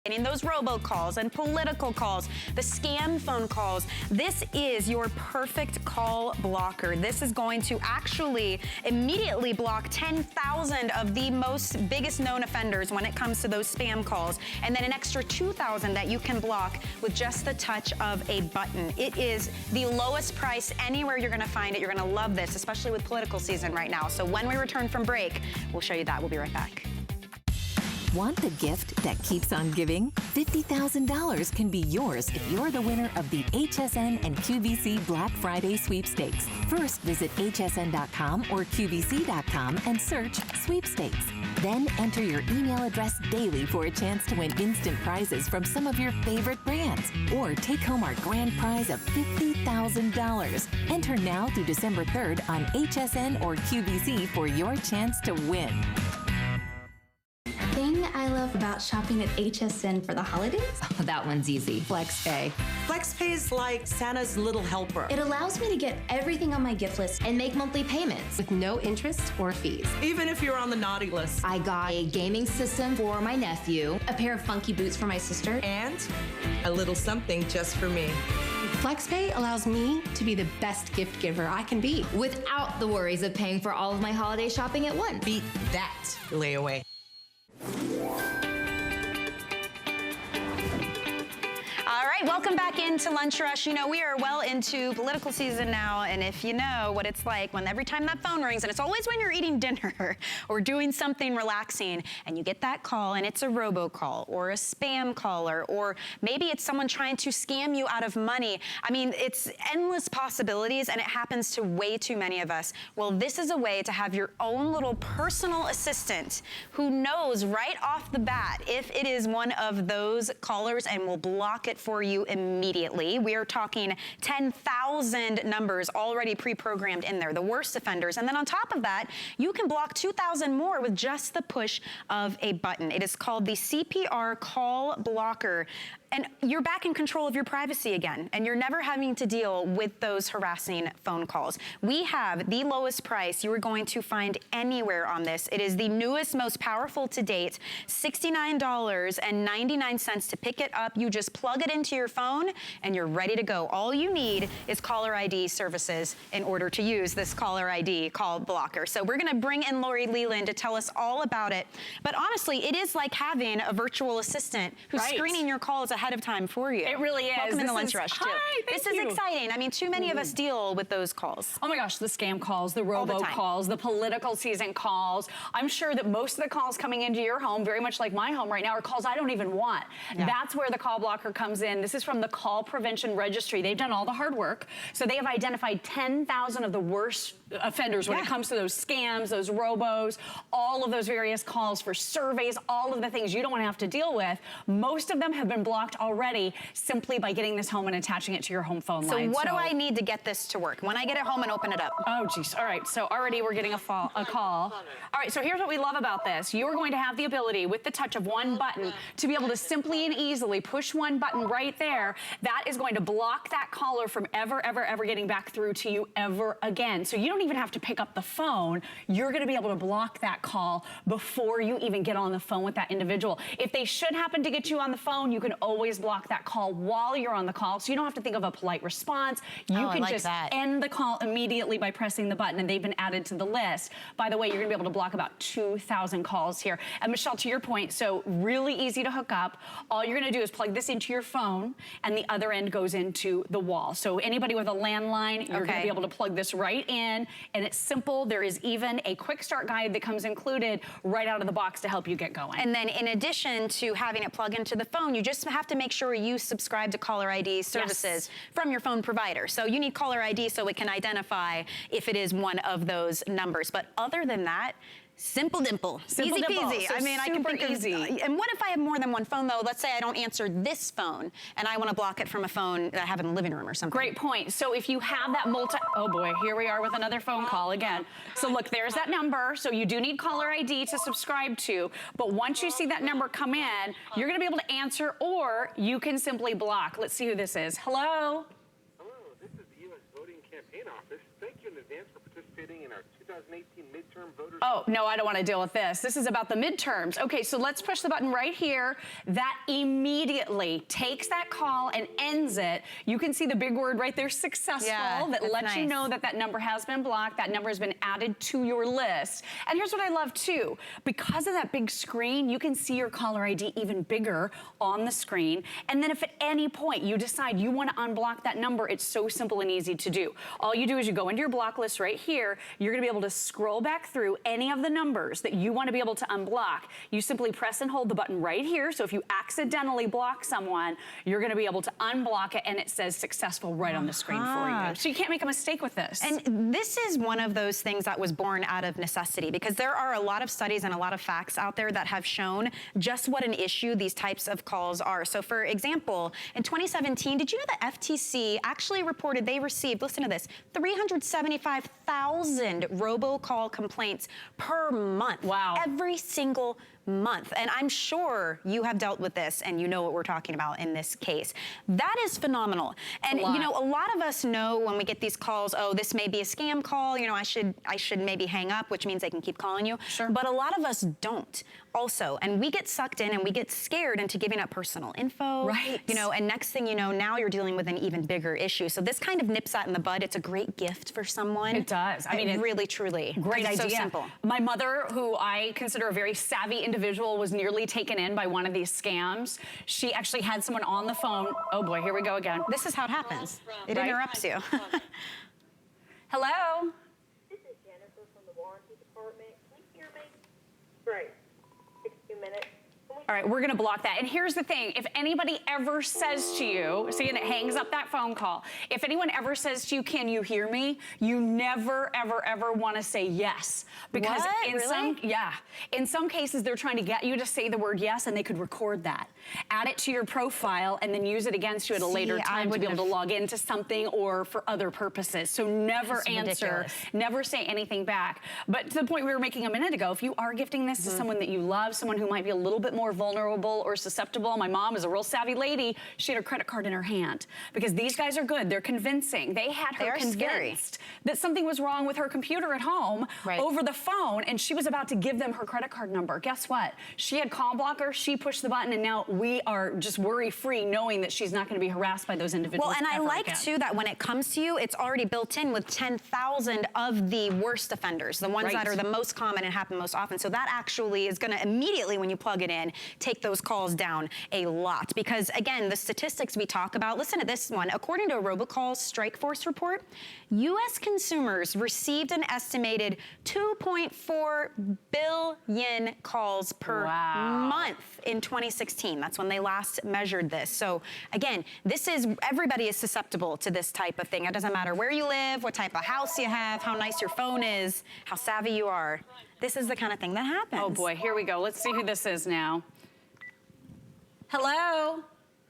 Getting those robocalls and political calls, the scam phone calls. This is your perfect call blocker. This is going to actually immediately block 10,000 of the biggest known offenders when it comes to those spam calls, and then an extra 2,000 that you can block with just the touch of a button. It is the lowest price anywhere you're going to find it. You're going to love this, especially with political season right now. So when we return from break, we'll show you that. We'll be right back. Want the gift that keeps on giving? $50,000 can be yours if you're the winner of the HSN and QVC Black Friday sweepstakes. First, visit hsn.com or qvc.com and search sweepstakes. Then enter your email address daily for a chance to win instant prizes from some of your favorite brands, or take home our grand prize of $50,000. Enter now through December 3rd on HSN or QVC for your chance to win. Thing I love about shopping at HSN for the holidays? Oh, that one's easy. FlexPay. FlexPay is like Santa's little helper. It allows me to get everything on my gift list And make monthly payments with no interest or fees. Even if you're on the naughty list. I got a gaming system for my nephew, a pair of funky boots for my sister, And a little something just for me. FlexPay allows me to be the best gift giver I can be without the worries of paying for all of my holiday shopping at once. Beat that layaway. All right, welcome back into Lunch Rush. You know, we are well into political season now, and if you know what it's like when every time that phone rings, and it's always when you're eating dinner or doing something relaxing, and you get that call, and it's a robocall or a spam caller, or maybe it's someone trying to scam you out of money. I mean, it's endless possibilities, and it happens to way too many of us. Well, this is a way to have your own little personal assistant who knows right off the bat if it is one of those callers and will block it for you immediately. We are talking 10,000 numbers already pre-programmed in there, the worst offenders. And then on top of that, you can block 2,000 more with just the push of a button. It is called the CPR call blocker. And you're back in control of your privacy again, and you're never having to deal with those harassing phone calls. We have the lowest price you are going to find anywhere on this. It is the newest, most powerful to date, $69.99 to pick it up. You just plug it into your phone, and you're ready to go. All you need is caller ID services in order to use this caller ID call blocker. So we're gonna bring in Lori Leland to tell us all about it. But honestly, it is like having a virtual assistant who's screening your calls ahead of time for you. It really is. Welcome in the Lunch Rush, too. Hi, this is exciting. I mean, too many of us deal with those calls. Oh my gosh, the scam calls, the robo calls, the political season calls. I'm sure that most of the calls coming into your home, very much like my home right now, are calls I don't even want. Yeah. That's where the call blocker comes in. This is from the Call Prevention Registry. They've done all the hard work. So they have identified 10,000 of the worst offenders when it comes to those scams, those robos, all of those various calls for surveys, all of the things you don't want to have to deal with. Most of them have been blocked already simply by getting this home and attaching it to your home phone line. So what do I need to get this to work when I get it home and open it up? Oh, geez. All right. So already we're getting a call. All right. So here's what we love about this. You're going to have the ability with the touch of one button to be able to simply and easily push one button right there. That is going to block that caller from ever getting back through to you ever again. So you don't even have to pick up the phone. You're going to be able to block that call before you even get on the phone with that individual. If they should happen to get you on the phone, you can always block that call while you're on the call, so you don't have to think of a polite response. You can just end the call immediately by pressing the button, and they've been added to the list. By the way, you're going to be able to block about 2,000 calls here. And Michelle, to your point, so really easy to hook up. All you're going to do is plug this into your phone, and the other end goes into the wall. So anybody with a landline, you're going to be able to plug this right in, and it's simple. There is even a quick start guide that comes included right out of the box to help you get going. And then in addition to having it plug into the phone, you just have to make sure you subscribe to caller ID services from your phone provider. So you need caller ID so it can identify if it is one of those numbers. But other than that, simple dimple, easy peasy. So I mean, I can think easy. And what if I have more than one phone though? Let's say I don't answer this phone and I want to block it from a phone that I have in the living room or something. Great point. So if you have that oh boy, here we are with another phone call again. So look, there's that number. So you do need caller ID to subscribe to, but once you see that number come in, you're going to be able to answer, or you can simply block. Let's see who this is. Hello? Hello, this is the U.S. Voting Campaign Office. Thank you in advance for participating in our 2018 midterm voters. Oh, no, I don't want to deal with this. This is about the midterms. Okay, so let's push the button right here. That immediately takes that call and ends it. You can see the big word right there, successful, that lets you know that that number has been blocked. That number has been added to your list. And here's what I love too. Because of that big screen, you can see your caller ID even bigger on the screen. And then if at any point you decide you want to unblock that number, it's so simple and easy to do. All you do is you go into your block list right here. You're going to be able to scroll back through any of the numbers that you want to be able to unblock. You simply press and hold the button right here. So if you accidentally block someone, you're going to be able to unblock it and it says successful right on the screen for you. So you can't make a mistake with this. And this is one of those things that was born out of necessity, because there are a lot of studies and a lot of facts out there that have shown just what an issue these types of calls are. So for example, in 2017, did you know the FTC actually reported they received, listen to this, 375,000 robocall complaints per month. Wow. Every single month. And I'm sure you have dealt with this and you know what we're talking about in this case. That is phenomenal. And you know, a lot of us know when we get these calls, oh, this may be a scam call, you know, I should maybe hang up, which means they can keep calling you. Sure. But a lot of us don't also. And we get sucked in and we get scared into giving up personal info. Right. You know, and next thing you know, now you're dealing with an even bigger issue. So this kind of nips that in the bud. It's a great gift for someone. It does. I mean, it really, truly. Great idea. So simple. My mother, who I consider a very savvy individual, was nearly taken in by one of these scams. She actually had someone on the phone. Oh boy, here we go again. This is how it happens. It Right? interrupts you. Hello? This is Jennifer from the warranty department. Can you hear me? Great. 60 minutes. All right, we're gonna block that. And here's the thing, if anybody ever says to you, see, and it hangs up that phone call, if anyone ever says to you, can you hear me? You never, ever, ever wanna say yes. Because in some cases, they're trying to get you to say the word yes, and they could record that. Add it to your profile, and then use it against you at a later time to be able to log into something or for other purposes. So never answer, never say anything back. But to the point we were making a minute ago, if you are gifting this to someone that you love, someone who might be a little bit more vulnerable or susceptible. My mom is a real savvy lady. She had her credit card in her hand because these guys are good. They're convincing. They had her convinced that something was wrong with her computer at home over the phone, and she was about to give them her credit card number. Guess what? She had call blocker. She pushed the button, and now we are just worry-free knowing that she's not going to be harassed by those individuals. Well, and I like too that when it comes to you, it's already built in with 10,000 of the worst offenders, the ones that are the most common and happen most often. So that actually is going to immediately, when you plug it in, take those calls down a lot. Because again, the statistics we talk about, listen to this one. According to a robocalls strike force report, U.S. consumers received an estimated 2.4 billion calls per month in 2016. That's when they last measured this. So again, everybody is susceptible to this type of thing. It doesn't matter where you live, what type of house you have, how nice your phone is, how savvy you are. This is the kind of thing that happens. Oh boy, here we go. Let's see who this is now. Hello?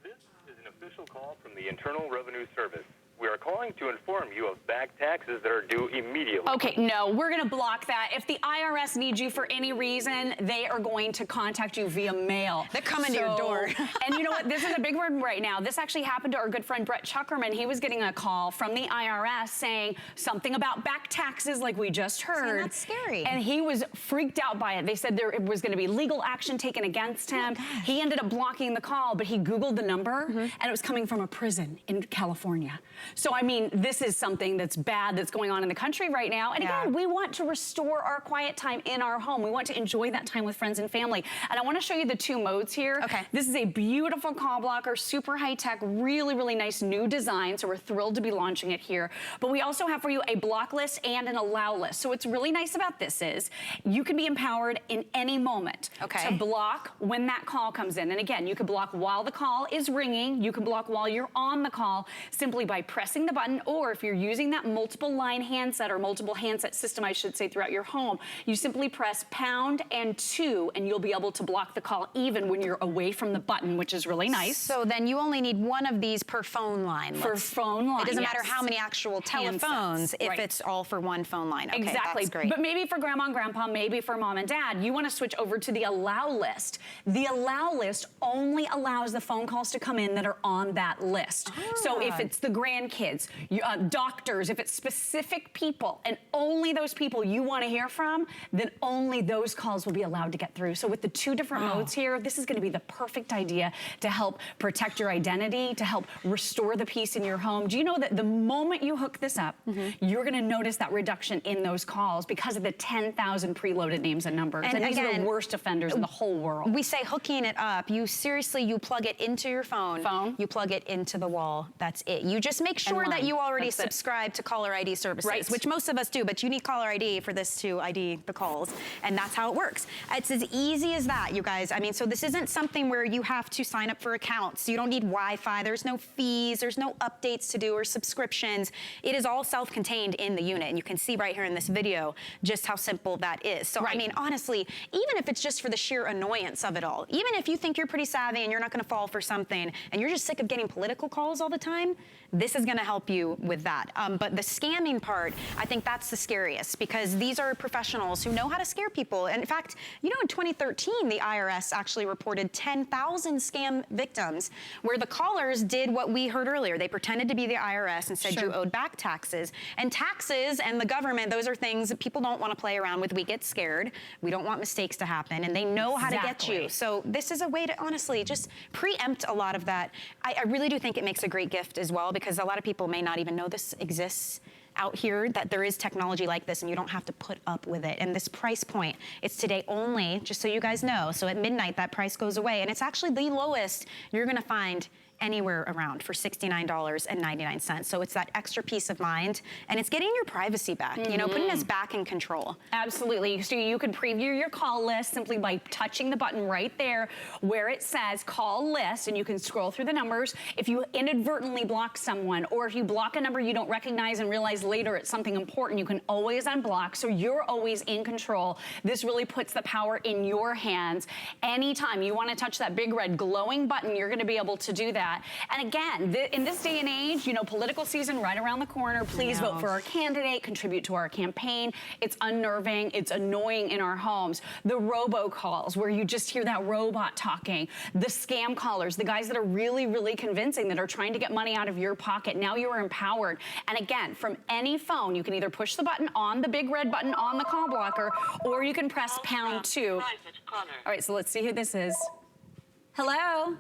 This is an official call from the Internal Revenue Service. We are calling to inform you of back taxes that are due immediately. Okay, no, we're gonna block that. If the IRS needs you for any reason, they are going to contact you via mail. They're coming to your door. And you know what, this is a big one right now. This actually happened to our good friend Brett Chuckerman. He was getting a call from the IRS saying something about back taxes like we just heard. That's scary. And he was freaked out by it. They said there was gonna be legal action taken against him. He ended up blocking the call, but he Googled the number and it was coming from a prison in California. So, I mean, this is something that's bad that's going on in the country right now. And again, we want to restore our quiet time in our home. We want to enjoy that time with friends and family. And I want to show you the two modes here. Okay. This is a beautiful call blocker, super high tech, really, really nice new design. So we're thrilled to be launching it here. But we also have for you a block list and an allow list. So what's really nice about this is you can be empowered in any moment to block when that call comes in. And again, you can block while the call is ringing. You can block while you're on the call simply by pressing the button, or if you're using that multiple line handset or multiple handset system, I should say, throughout your home, you simply press pound and 2 and you'll be able to block the call even when you're away from the button, which is really nice. So then you only need one of these per phone line. Per phone line, It doesn't matter how many actual telephones if it's all for one phone line. Okay, exactly. That's great. But maybe for grandma and grandpa, maybe for mom and dad, you want to switch over to the allow list. The allow list only allows the phone calls to come in that are on that list. So if it's the grandkids, grandkids, doctors, if it's specific people and only those people you want to hear from, then only those calls will be allowed to get through. So with the 2 different modes here, this is going to be the perfect idea to help protect your identity, to help restore the peace in your home. Do you know that the moment you hook this up, you're going to notice that reduction in those calls because of the 10,000 preloaded names and numbers. And these are the worst offenders in the whole world. We say hooking it up. You seriously, you plug it into your phone. You plug it into the wall. That's it. You just make sure that you already subscribe to caller ID services, which most of us do, but you need caller ID for this to ID the calls. And that's how it works. It's as easy as that, you guys. I mean, so this isn't something where you have to sign up for accounts. You don't need Wi-Fi. There's no fees. There's no updates to do or subscriptions. It is all self-contained in the unit. And you can see right here in this video just how simple that is. So, I mean, honestly, even if it's just for the sheer annoyance of it all, even if you think you're pretty savvy and you're not going to fall for something and you're just sick of getting political calls all the time, this is going to help you with that. But the scamming part, I think that's the scariest because these are professionals who know how to scare people. And in fact, you know, in 2013, the IRS actually reported 10,000 scam victims where the callers did what we heard earlier. They pretended to be the IRS and said you owed back taxes. And taxes and the government, those are things that people don't want to play around with. We get scared. We don't want mistakes to happen. And they know how to get you. So this is a way to honestly just preempt a lot of that. I really do think it makes a great gift as well because a lot of people may not even know this exists out here, that there is technology like this and you don't have to put up with it. And this price point, it's today only, just so you guys know. So at midnight, that price goes away. And it's actually the lowest you're going to find anywhere around for $69.99. So it's that extra peace of mind and it's getting your privacy back, you know, putting us back in control. Absolutely. So you can preview your call list simply by touching the button right there where it says call list and you can scroll through the numbers. If you inadvertently block someone or if you block a number you don't recognize and realize later it's something important, you can always unblock. So you're always in control. This really puts the power in your hands. Anytime you want to touch that big red glowing button, you're going to be able to do that. And again, in this day and age, you know, political season right around the corner, please vote for our candidate, contribute to our campaign. It's unnerving, it's annoying in our homes. The robocalls, where you just hear that robot talking, the scam callers, the guys that are really, really convincing, that are trying to get money out of your pocket. Now you are empowered. And again, from any phone, you can either push the button on the big red button on the call blocker, or you can press #2. All right, so let's see who this is. Hello?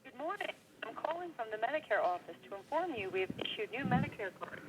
Good morning. I'm calling from the Medicare office to inform you we have issued new Medicare cards.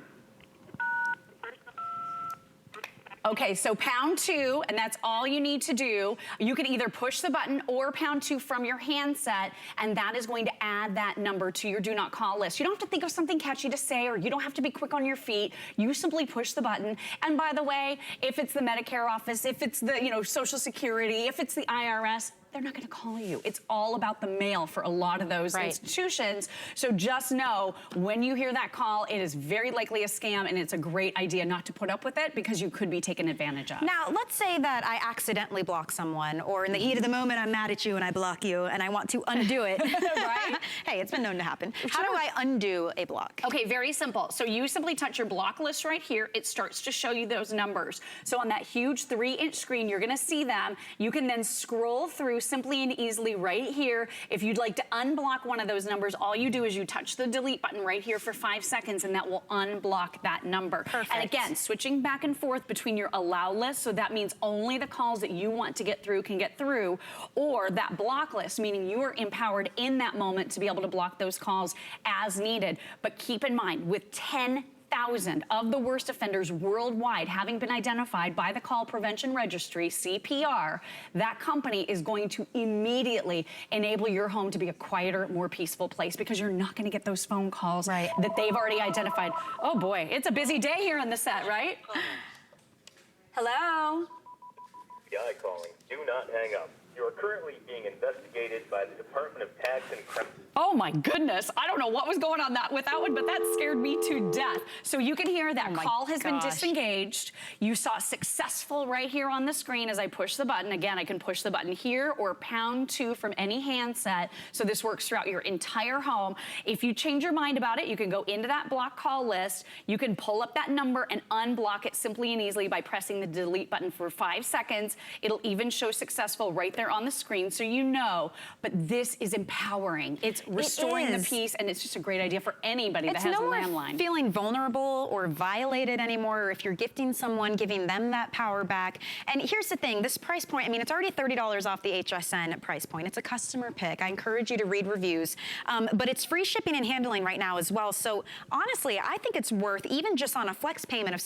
Okay, so #2, and that's all you need to do. You can either push the button or #2 from your handset, and that is going to add that number to your do not call list. You don't have to think of something catchy to say, or you don't have to be quick on your feet. You simply push the button. And by the way, if it's the Medicare office, if it's the, you know, Social Security, if it's the IRS, they're not going to call you. It's all about the mail for a lot of those institutions. So just know when you hear that call, it is very likely a scam, and it's a great idea not to put up with it because you could be taken advantage of. Now, let's say that I accidentally block someone, or in the heat of the moment, I'm mad at you and I block you and I want to undo it. Right? Hey, it's been known to happen. How do I undo a block? Okay, very simple. So you simply touch your block list right here. It starts to show you those numbers. So on that huge 3-inch screen, you're going to see them. You can then scroll through simply and easily right here. If you'd like to unblock one of those numbers, all you do is you touch the delete button right here for 5 seconds, and that will unblock that number. Perfect. And again, switching back and forth between your allow list, so that means only the calls that you want to get through can get through, or that block list, meaning you are empowered in that moment to be able to block those calls as needed. But keep in mind, with 10,000 of the worst offenders worldwide having been identified by the Call Prevention Registry, CPR, that company is going to immediately enable your home to be a quieter, more peaceful place, because you're not going to get those phone calls that they've already identified. Oh boy, it's a busy day here on the set, right? Hello? FBI calling. Do not hang up. You are currently being investigated by the Department of Tax and Criminal. Oh my goodness. I don't know what was going on with that one, but that scared me to death. So you can hear that call has been disengaged. You saw successful right here on the screen as I push the button. Again, I can push the button here or #2 from any handset. So this works throughout your entire home. If you change your mind about it, you can go into that block call list. You can pull up that number and unblock it simply and easily by pressing the delete button for 5 seconds. It'll even show successful right there on the screen, so you know. But this is empowering. It's restoring the peace, and it's just a great idea for anybody that has a landline. It's feeling vulnerable or violated anymore, or if you're gifting someone, giving them that power back. And here's the thing, this price point, I mean, it's already $30 off the HSN price point. It's a customer pick. I encourage you to read reviews, but it's free shipping and handling right now as well. So honestly, I think it's worth, even just on a flex payment of